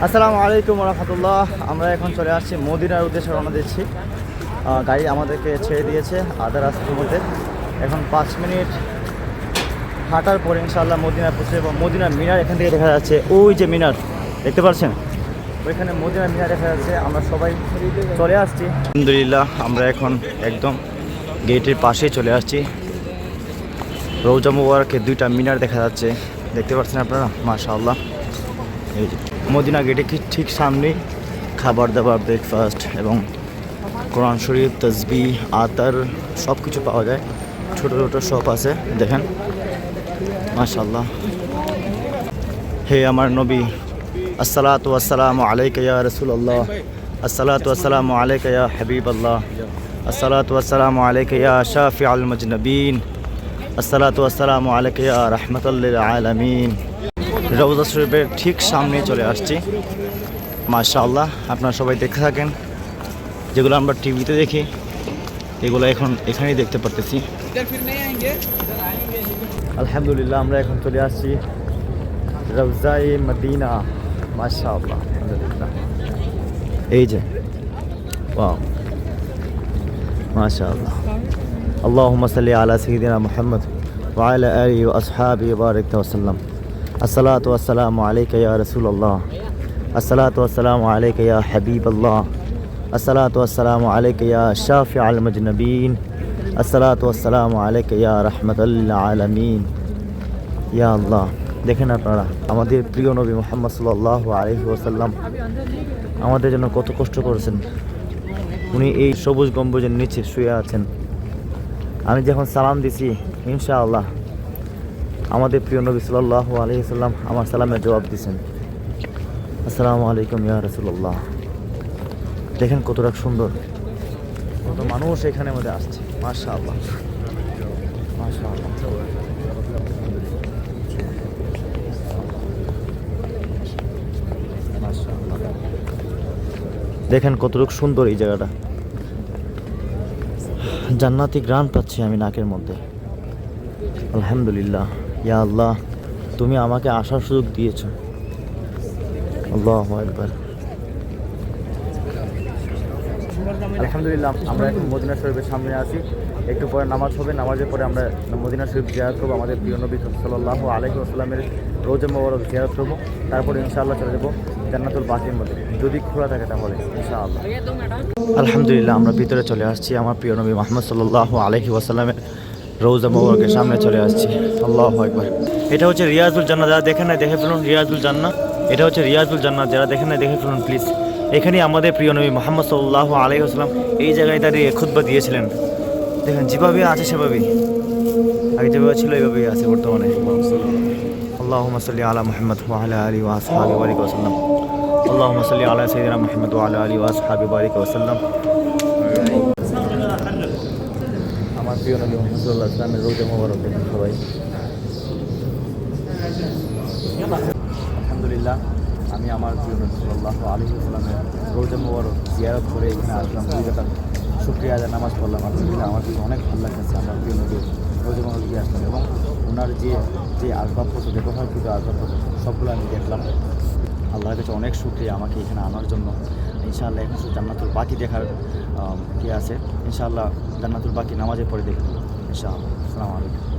আসসালামু আলাইকুম রহমতুল্লাহ। আমরা এখন চলে আসছি মদিনার উদ্দেশ্যে রওনা দিচ্ছি। গাড়ি আমাদেরকে ছেড়ে দিয়েছে আধা রাস্তার মধ্যে। এখন 5 মিনিট হাঁটার পরে ইনশাআল্লাহ মদিনা পৌঁছে এবং মদিনার মিনার এখান থেকে দেখা যাচ্ছে। ওই যে মিনার দেখতে পাচ্ছেন, ওইখানে মদিনার মিনার দেখা যাচ্ছে। আমরা সবাই চলে আসছি আলহামদুলিল্লাহ। আমরা এখন একদম গেটের পাশেই চলে আসছি। রওজা মুবারকের 2টা মিনার দেখা যাচ্ছে, দেখতে পাচ্ছেন আপনারা, মাশাআল্লাহ। এই যে মদিনা গেটে ঠিক সামনেই খাবার দাবার, ব্রেকফাস্ট এবং কোরআন শরীফ, তসবিহ, আতার সব কিছু পাওয়া যায়। ছোটো ছোটো শপ আছে, দেখেন, মাশাআল্লাহ। হে আমার নবী, আসসালাতু ওয়াসসালামু আলাইকা ইয়া রাসূলুল্লাহ, আসসালাতু ওয়াসসালামু আলাইকা ইয়া হাবিবাল্লাহ, আসসালাতু ওয়াসসালামু আলাইকা ইয়া শাফিউল মুজনিবিন, আসসালাতু ওয়াসসালামু আলাইকা ইয়া রাহমাতাল লিল আলামিন। রওজা শরীফের ঠিক সামনে চলে আসছি, মাশাআল্লাহ। আপনারা সবাই দেখতে থাকেন। যেগুলো আমরা টিভিতে দেখি এগুলো এখন এখানেই দেখতে পারতেছি। আলহামদুলিল্লাহ, আমরা এখন চলে আসছি রওজায়ে মদিনা, মাশাআল্লাহ, আলহামদুলিল্লাহ। এই যে ওয়াও, মাশাআল্লাহ। আল্লাহুম্মা সাল্লি আলা সাইয়্যিদিনা মুহাম্মদ ওয়া আলা আলিহি ওয়া আসহাবিহি বারিক ওয়া সাল্লাম। আসসালাতু ওয়াসসালামু আলাইকা ইয়া রাসূলুল্লাহ, আসসালাতু ওয়াসসালামু আলাইকা ইয়া হাবিবাল্লাহ, আসসালাতু ওয়াসসালামু আলাইকা ইয়া শাফিউল মুজনিবিন, আসসালাতু ওয়াসসালামু আলাইকা ইয়া রাহমাতাল লিল আলামিন। ইয়া আল্লাহ, দেখেন আপনারা আমাদের প্রিয় নবী মুহাম্মদ সাল্লাল্লাহু আলাইহি ওয়াসাল্লাম আমাদের জন্য কত কষ্ট করেছেন। উনি এই সবুজ গম্বুজের নিচে শুয়ে আছেন। আমি যখন সালাম দিছি, ইনশাআল্লাহ আমাদের প্রিয় নবী সাল্লাল্লাহু আলাইহি ওয়াসাল্লাম আমার সালামের জবাব দিয়েছেন, আসসালামু আলাইকুম ইয়া রাসূলুল্লাহ। দেখেন কতটা সুন্দর, কত মানুষ এখানের মধ্যে আসছে, মাশাআল্লাহ, মাশাআল্লাহ। দেখেন কতটুকু সুন্দর এই জায়গাটা, জান্নাতি গ্রান পাচ্ছি আমি নাকের মধ্যে। আলহামদুলিল্লাহ, ইয়া আল্লাহ, তুমি আমাকে আসার সুযোগ দিয়েছো। আল্লাহু আকবার। আলহামদুলিল্লাহ, আমরা এখন মদিনা শরীফের সামনে আছি। একটু পরে নামাজ হবে, নামাজের পরে আমরা মদিনা শরীফ জিয়ারত করবো, আমাদের প্রিয় নবী সাল্লাল্লাহু আলাইহি ওয়াসাল্লামের রওজা মুবারক জিয়ারত করবো। তারপরে ইনশাআল্লাহ চলে যাবো জান্নাতুল বাকির মধ্যে, যদি খোলা থাকে তাহলে ইনশাআল্লাহ। আলহামদুলিল্লাহ, আমরা ভিতরে চলে আসছি। আমার প্রিয় নবী মুহাম্মদ সাল্লাল্লাহু আলাইহি ওয়াসাল্লামের রওজা মুবারকের সামনে চলে আসছি। আল্লাহু আকবার। এটা হচ্ছে রিয়াজুল জান্নাহ। যারা দেখেন না দেখে ফেলুন, রিয়াজুল জান্নাহ। এটা হচ্ছে রিয়াজুল জান্নাহ, যারা দেখেন না দেখে ফেলুন প্লিজ। এখানে আমাদের প্রিয় নবী মুহাম্মদ সাল্লাল্লাহু আলাইহি ওয়াসাল্লাম এই জায়গায় দাঁড়িয়ে খুতবা দিয়েছিলেন। দেখেন যেভাবে আছে সেভাবেই, আগে যেভাবে ছিল এইভাবেই আছে বর্তমানে। আল্লাহুম্মা সাল্লি আলা মুহাম্মদ ওয়া আলা আলিহি ওয়া আসহাবিহি বারিক ওয়া সাল্লাম। আল্লাহুম্মা সাল্লি আলা সাইয়্যিদিনা মুহাম্মদ ওয়া আলা আলিহি ওয়া আসহাবিহি বারিক ওয়া সাল্লাম। আমার প্রিয় নবী মুহাম্মদ সাল্লাল্লাহু আলাইহি ওয়াসাল্লামের রওজা মুবারক দেখেন সবাই। আলহামদুলিল্লাহ, আমি আমার প্রিয় নবী সাল্লাল্লাহু আলাইহি ওয়াসাল্লামের রওজা মুবারক জিয়ারত করে এখানে আসলাম। দুইটা শুকরিয়া আদায় নামাজ পড়লাম। আলহামদুলিল্লাহ, আমার কাছে অনেক ভালো লাগতেছে। আমার প্রিয় নবী রওজা মুবারক দিয়ে আসলাম এবং ওনার যে আসবাবপত্র, ব্যবহারকৃত আসবাবপত্র সবগুলো আমি দেখলাম। আল্লাহর কাছে অনেক শুকরিয়া আমাকে এখানে আনার জন্য। ইনশাআল্লাহ এখন শুধু জান্নাতুল বাকি দেখার কি আছে, ইনশাআল্লাহ জান্নাতুল বাকি নামাজের পরে দেখে নেব ইনশাআল্লাহ। আসসালামু আলাইকুম।